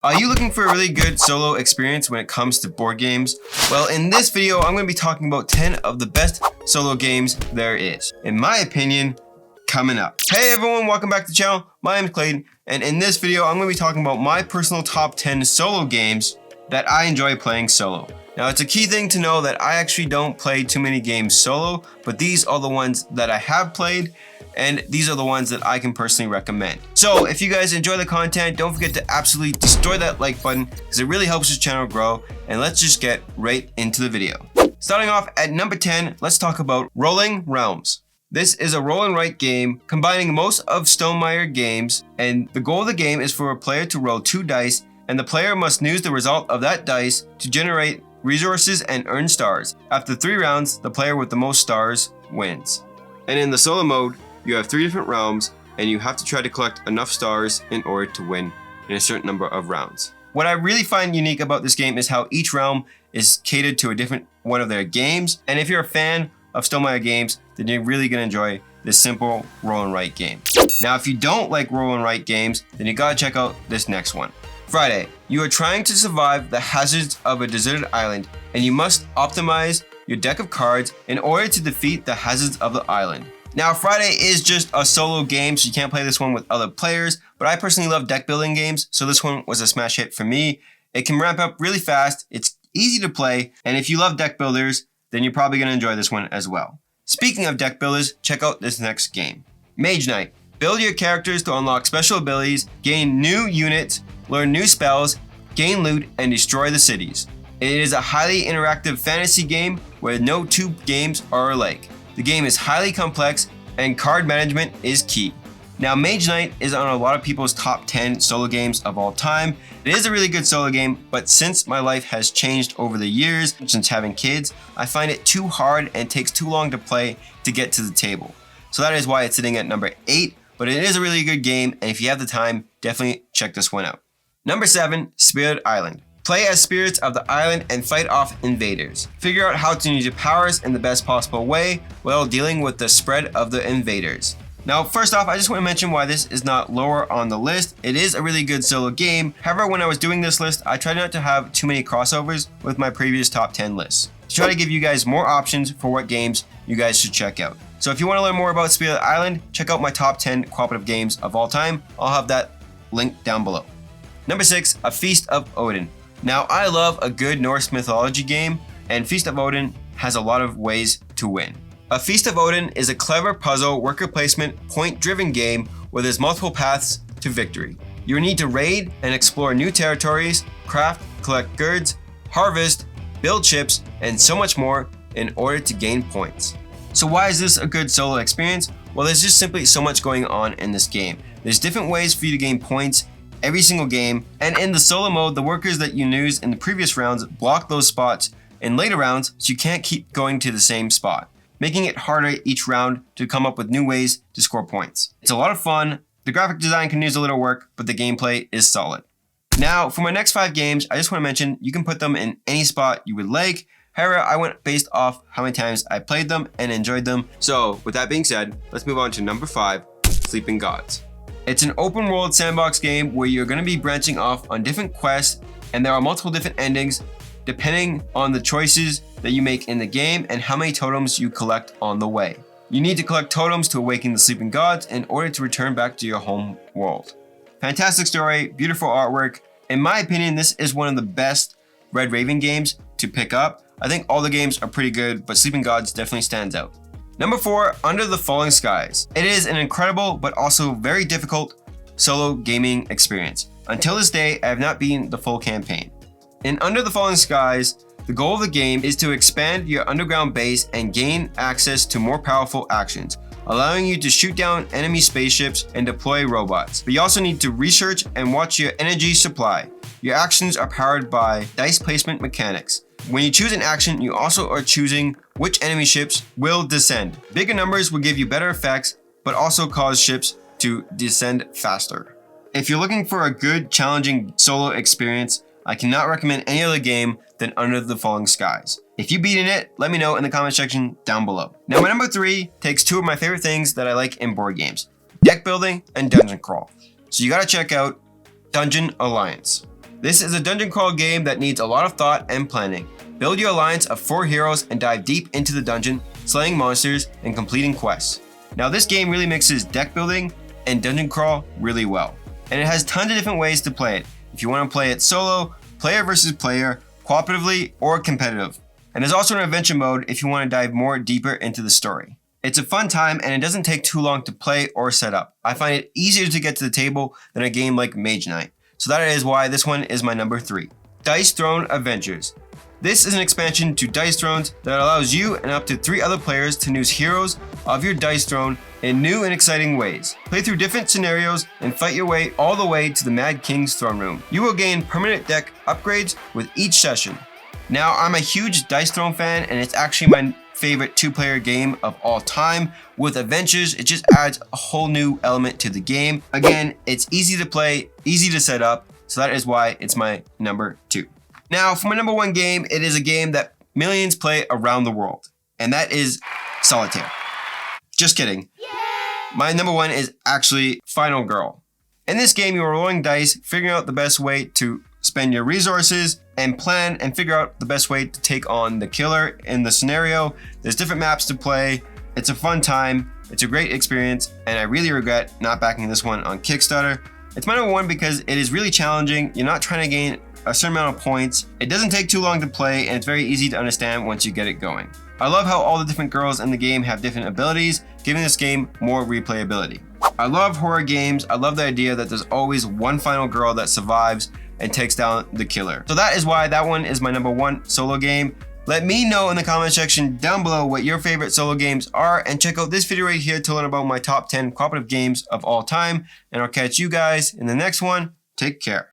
Are you looking for a really good solo experience when it comes to board games? Well, in this video, I'm going to be talking about 10 of the best solo games there is, in my opinion, coming up. Hey everyone, welcome back to the channel. My name is Clayton, and in this video, I'm going to be talking about my personal top 10 solo games that I enjoy playing solo. Now, it's a key thing to know that I actually don't play too many games solo, but these are the ones that I have played, and these are the ones that I can personally recommend. So if you guys enjoy the content, don't forget to absolutely destroy that like button because it really helps this channel grow. And let's just get right into the video. Starting off at number 10, let's talk about Rolling Realms. This is a roll and write game combining most of Stonemaier games, and the goal of the game is for a player to roll 2 dice, and the player must use the result of that dice to generate resources and earn stars. After 3 rounds, the player with the most stars wins. And in the solo mode, you have 3 different realms, and you have to try to collect enough stars in order to win in a certain number of rounds. What I really find unique about this game is how each realm is catered to a different one of their games, and if you're a fan of Stonemaier games, then you're really going to enjoy this simple roll and write game. Now, if you don't like roll and write games, then you gotta check out this next one. Friday, you are trying to survive the hazards of a deserted island, and you must optimize your deck of cards in order to defeat the hazards of the island. Now, Friday is just a solo game, so you can't play this one with other players, but I personally love deck building games, so this one was a smash hit for me. It can ramp up really fast, it's easy to play, and if you love deck builders, then you're probably going to enjoy this one as well. Speaking of deck builders, check out this next game. Mage Knight. Build your characters to unlock special abilities, gain new units, learn new spells, gain loot, and destroy the cities. It is a highly interactive fantasy game where no 2 games are alike. The game is highly complex and card management is key. Now, Mage Knight is on a lot of people's top 10 solo games of all time. It is a really good solo game, but since my life has changed over the years, since having kids, I find it too hard and takes too long to play to get to the table. So that is why it's sitting at number 8, but it is a really good game, and if you have the time, definitely check this one out. Number 7, Spirit Island. Play as spirits of the island and fight off invaders. Figure out how to use your powers in the best possible way while dealing with the spread of the invaders. Now, first off, I just want to mention why this is not lower on the list. It is a really good solo game. However, when I was doing this list, I tried not to have too many crossovers with my previous top 10 lists, to try to give you guys more options for what games you guys should check out. So if you want to learn more about Spirit Island, check out my top 10 cooperative games of all time. I'll have that linked down below. Number 6, A Feast of Odin. Now, I love a good Norse mythology game, and Feast of Odin has a lot of ways to win. A Feast of Odin is a clever puzzle, worker placement, point-driven game where there's multiple paths to victory. You need to raid and explore new territories, craft, collect goods, harvest, build ships, and so much more in order to gain points. So why is this a good solo experience? Well, there's just simply so much going on in this game. There's different ways for you to gain points every single game, and in the solo mode, the workers that you used in the previous rounds block those spots in later rounds, so you can't keep going to the same spot, making it harder each round to come up with new ways to score points. It's a lot of fun, the graphic design can use a little work, but the gameplay is solid. Now, for my next 5 games, I just want to mention you can put them in any spot you would like. However, I went based off how many times I played them and enjoyed them. So with that being said, let's move on to number 5, Sleeping Gods. It's an open world sandbox game where you're going to be branching off on different quests, and there are multiple different endings depending on the choices that you make in the game and how many totems you collect on the way. You need to collect totems to awaken the sleeping gods in order to return back to your home world. Fantastic story, beautiful artwork. In my opinion, this is one of the best Red Raven games to pick up. I think all the games are pretty good, but Sleeping Gods definitely stands out. Number 4, Under the Falling Skies. It is an incredible but also very difficult solo gaming experience. Until this day, I have not beaten the full campaign. In Under the Falling Skies, the goal of the game is to expand your underground base and gain access to more powerful actions, allowing you to shoot down enemy spaceships and deploy robots. But you also need to research and watch your energy supply. Your actions are powered by dice placement mechanics. When you choose an action, you also are choosing which enemy ships will descend. Bigger numbers will give you better effects, but also cause ships to descend faster. If you're looking for a good, challenging solo experience, I cannot recommend any other game than Under the Falling Skies. If you've beaten it, let me know in the comment section down below. Now, my number 3 takes 2 of my favorite things that I like in board games: deck building and dungeon crawl. So you gotta check out Dungeon Alliance. This is a dungeon crawl game that needs a lot of thought and planning. Build your alliance of 4 heroes and dive deep into the dungeon, slaying monsters and completing quests. Now this game really mixes deck building and dungeon crawl really well. And it has tons of different ways to play it. If you want to play it solo, player versus player, cooperatively, or competitive. And there's also an adventure mode if you want to dive more deeper into the story. It's a fun time and it doesn't take too long to play or set up. I find it easier to get to the table than a game like Mage Knight. So that is why this one is my number 3. Dice Throne Adventures. This is an expansion to Dice Thrones that allows you and up to 3 other players to use heroes of your Dice Throne in new and exciting ways. Play through different scenarios and fight your way all the way to the Mad King's throne room. You will gain permanent deck upgrades with each session. Now, I'm a huge Dice Throne fan and it's actually my favorite 2-player game of all time. With adventures, it just adds a whole new element to the game. Again, it's easy to play, easy to set up, so that is why it's my number 2. Now, for my number 1 game, it is a game that millions play around the world, and that is Solitaire. Just kidding. My number 1 is actually Final Girl. In this game, you are rolling dice, figuring out the best way to spend your resources, and plan and figure out the best way to take on the killer in the scenario. There's different maps to play. It's a fun time. It's a great experience, and I really regret not backing this one on Kickstarter. It's my number 1 because it is really challenging. You're not trying to gain a certain amount of points. It doesn't take too long to play, and it's very easy to understand once you get it going. I love how all the different girls in the game have different abilities, giving this game more replayability. I love horror games. I love the idea that there's always one final girl that survives and takes down the killer. So that is why that one is my number 1 solo game. Let me know in the comment section down below what your favorite solo games are, and check out this video right here to learn about my top 10 cooperative games of all time. And I'll catch you guys in the next one. Take care.